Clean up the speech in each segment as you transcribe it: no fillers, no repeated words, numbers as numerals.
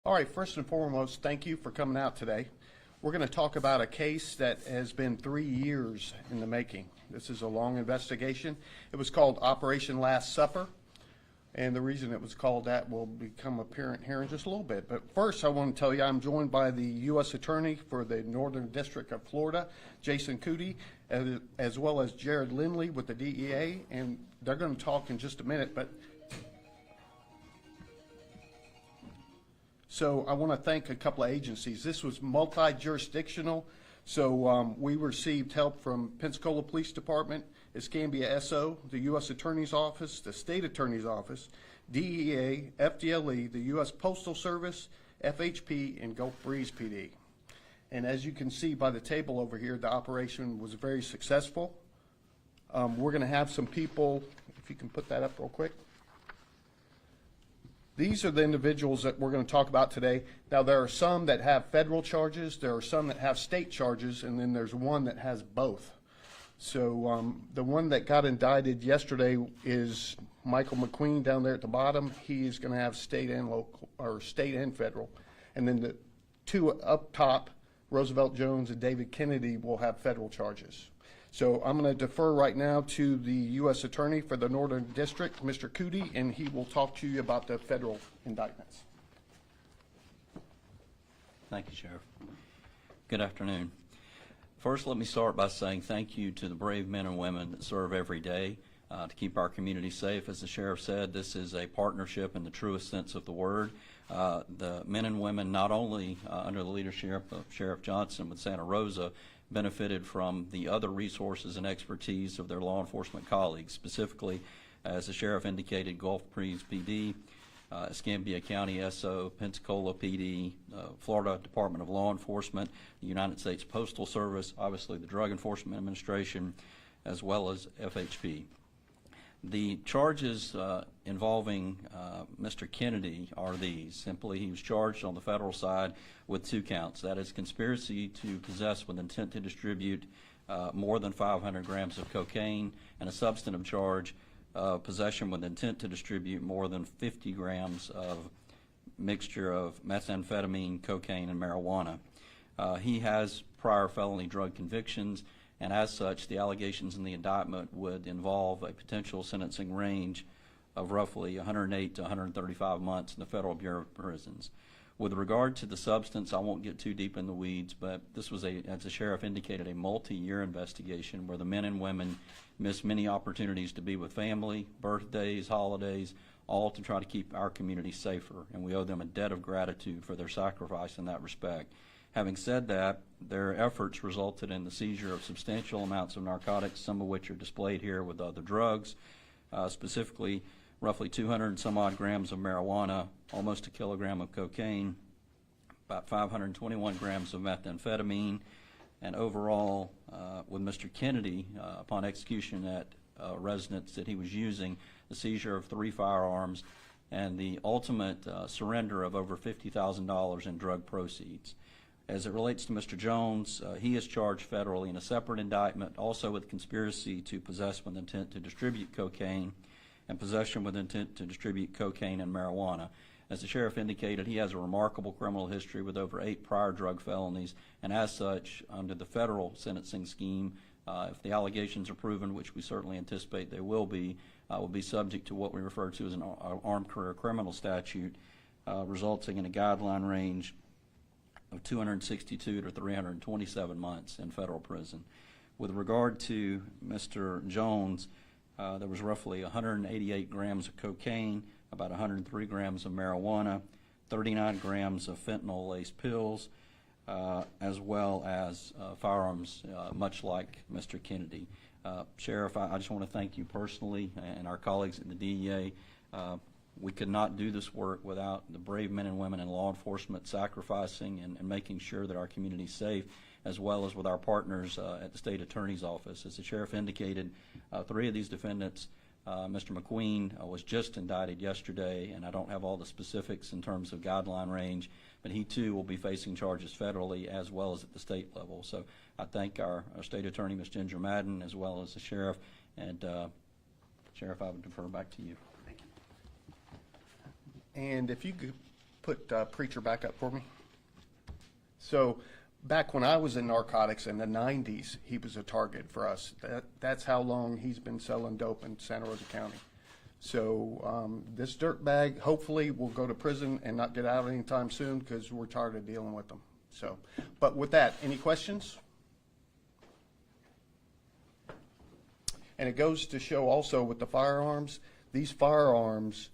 All right, first and foremost, thank you for coming out today. We're going to talk about a case that has been 3 years in the making. This is a long investigation. It was called Operation Last Supper, and the reason it was called that will become apparent here in just a little bit. But first, I want to tell you I'm joined by the U.S. Attorney for the Northern District of Florida, Jason Cootie, as well as Jared Lindley with the DEA, and they're going to talk in just a minute. But so I want to thank a couple of agencies. This was multi-jurisdictional, so we received help from Pensacola Police Department, Escambia SO, the U.S. Attorney's Office, the State Attorney's Office, DEA, FDLE, the U.S. Postal Service, FHP, and Gulf Breeze PD. And as you can see by the table over here, the operation was very successful. We're going to have some people, if you can put that up real quick. These are the individuals that we're going to talk about today. Now, there are some that have federal charges, there are some that have state charges, and then there's one that has both. So the one that got indicted yesterday is Michael McQueen down there at the bottom. He's going to have state and local, or state and federal. And then the two up top, Roosevelt Jones and David Kennedy, will have federal charges. So I'm going to defer right now to the U.S. Attorney for the Northern District, Mr. Cootie, and he will talk to you about the federal indictments. Thank you, Sheriff. Good afternoon. First, let me start by saying thank you to the brave men and women that serve every day to keep our community safe. As the Sheriff said, this is a partnership in the truest sense of the word. The men and women, not only under the leadership of Sheriff Johnson with Santa Rosa, benefited from the other resources and expertise of their law enforcement colleagues, specifically, as the Sheriff indicated, Gulf Breeze PD, Escambia County SO, Pensacola PD, Florida Department of Law Enforcement, the United States Postal Service, obviously the Drug Enforcement Administration, as well as FHP. The charges involving Mr. Kennedy are these. Simply, he was charged on the federal side with 2 counts. That is conspiracy to possess with intent to distribute more than 500 grams of cocaine, and a substantive charge of possession with intent to distribute more than 50 grams of mixture of methamphetamine, cocaine, and marijuana. He has prior felony drug convictions, and as such, the allegations in the indictment would involve a potential sentencing range of roughly 108 to 135 months in the Federal Bureau of Prisons. With regard to the substance, I won't get too deep in the weeds, but this was, as the Sheriff indicated, a multi-year investigation where the men and women missed many opportunities to be with family, birthdays, holidays, all to try to keep our community safer, and we owe them a debt of gratitude for their sacrifice in that respect. Having said that, their efforts resulted in the seizure of substantial amounts of narcotics, some of which are displayed here with other drugs, specifically roughly 200 and some odd grams of marijuana, almost a kilogram of cocaine, about 521 grams of methamphetamine, and overall, with Mr. Kennedy, upon execution at a residence that he was using, the seizure of 3 firearms and the ultimate surrender of over $50,000 in drug proceeds. As it relates to Mr. Jones, he is charged federally in a separate indictment, also with conspiracy to possess with intent to distribute cocaine and possession with intent to distribute cocaine and marijuana. As the Sheriff indicated, he has a remarkable criminal history with over 8 prior drug felonies, and as such, under the federal sentencing scheme, if the allegations are proven, which we certainly anticipate they will be subject to what we refer to as an armed career criminal statute, resulting in a guideline range of 262 to 327 months in federal prison. With regard to Mr. Jones, there was roughly 188 grams of cocaine, about 103 grams of marijuana, 39 grams of fentanyl-laced pills, as well as firearms, much like Mr. Kennedy. Sheriff, I just want to thank you personally and our colleagues at the DEA. We could not do this work without the brave men and women in law enforcement sacrificing and making sure that our community is safe, as well as with our partners at the State Attorney's Office. As the Sheriff indicated, 3 of these defendants, Mr. McQueen was just indicted yesterday, and I don't have all the specifics in terms of guideline range, but he too will be facing charges federally as well as at the state level. So I thank our State Attorney, Ms. Ginger Madden, as well as the Sheriff, and Sheriff, I would defer back to you. And if you could put Preacher back up for me. So back when I was in narcotics in the 90s, he was a target for us. That's how long he's been selling dope in Santa Rosa County. So this dirtbag hopefully will go to prison and not get out anytime soon because we're tired of dealing with them. So, but with that, any questions? And it goes to show also with the firearms, these firearms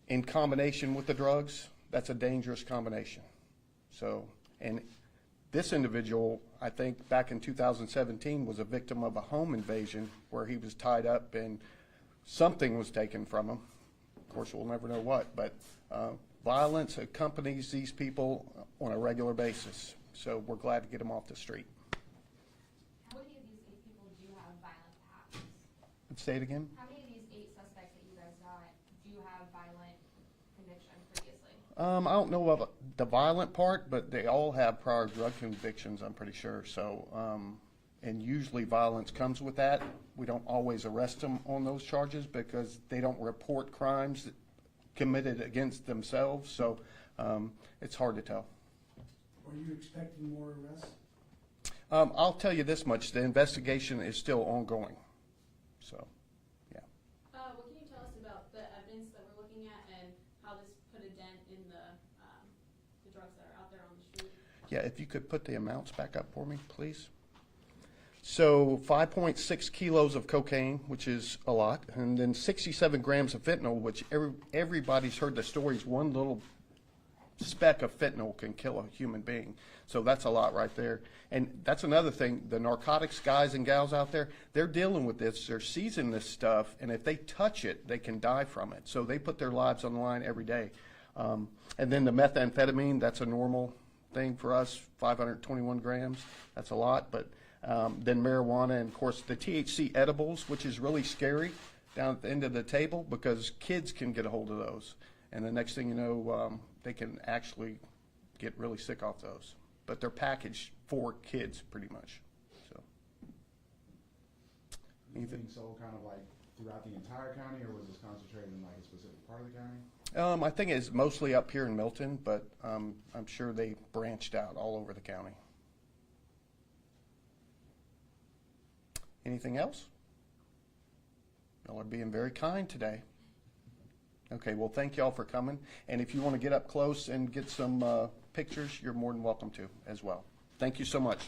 in combination with the drugs, that's a dangerous combination. So, and this individual, I think back in 2017, was a victim of a home invasion where he was tied up and something was taken from him. Of course, we'll never know what, but violence accompanies these people on a regular basis. So we're glad to get them off the street. How many of these 8 people do have violent pasts? Say it again? How many of these 8 suspects that you guys got do have violent convictions previously? I don't know about the violent part, but they all have prior drug convictions, I'm pretty sure. So, and usually violence comes with that. We don't always arrest them on those charges because they don't report crimes committed against themselves. So it's hard to tell. Are you expecting more arrests? I'll tell you this much, the investigation is still ongoing. So, yeah. What can you tell us about the evidence that we're looking at and how this put a dent in the drugs that are out there on the street? Yeah, if you could put the amounts back up for me, please. So 5.6 kilos of cocaine, which is a lot, and then 67 grams of fentanyl, which everybody's heard the stories. One little speck of fentanyl can kill a human being. So that's a lot right there. And that's another thing, the narcotics guys and gals out there, they're dealing with this, they're seizing this stuff, and if they touch it, they can die from it. So they put their lives on the line every day. And then the methamphetamine, that's a normal thing for us, 521 grams, that's a lot. But then marijuana, and of course the THC edibles, which is really scary down at the end of the table because kids can get a hold of those. And the next thing you know, they can actually get really sick off those. But they're packaged for kids pretty much. So. Is it being sold kind of like throughout the entire county, or was this concentrated in like a specific part of the county? I think it's mostly up here in Milton, but I'm sure they branched out all over the county. Anything else? Y'all are being very kind today. Okay, well, thank y'all for coming. And if you want to get up close and get some pictures, you're more than welcome to as well. Thank you so much.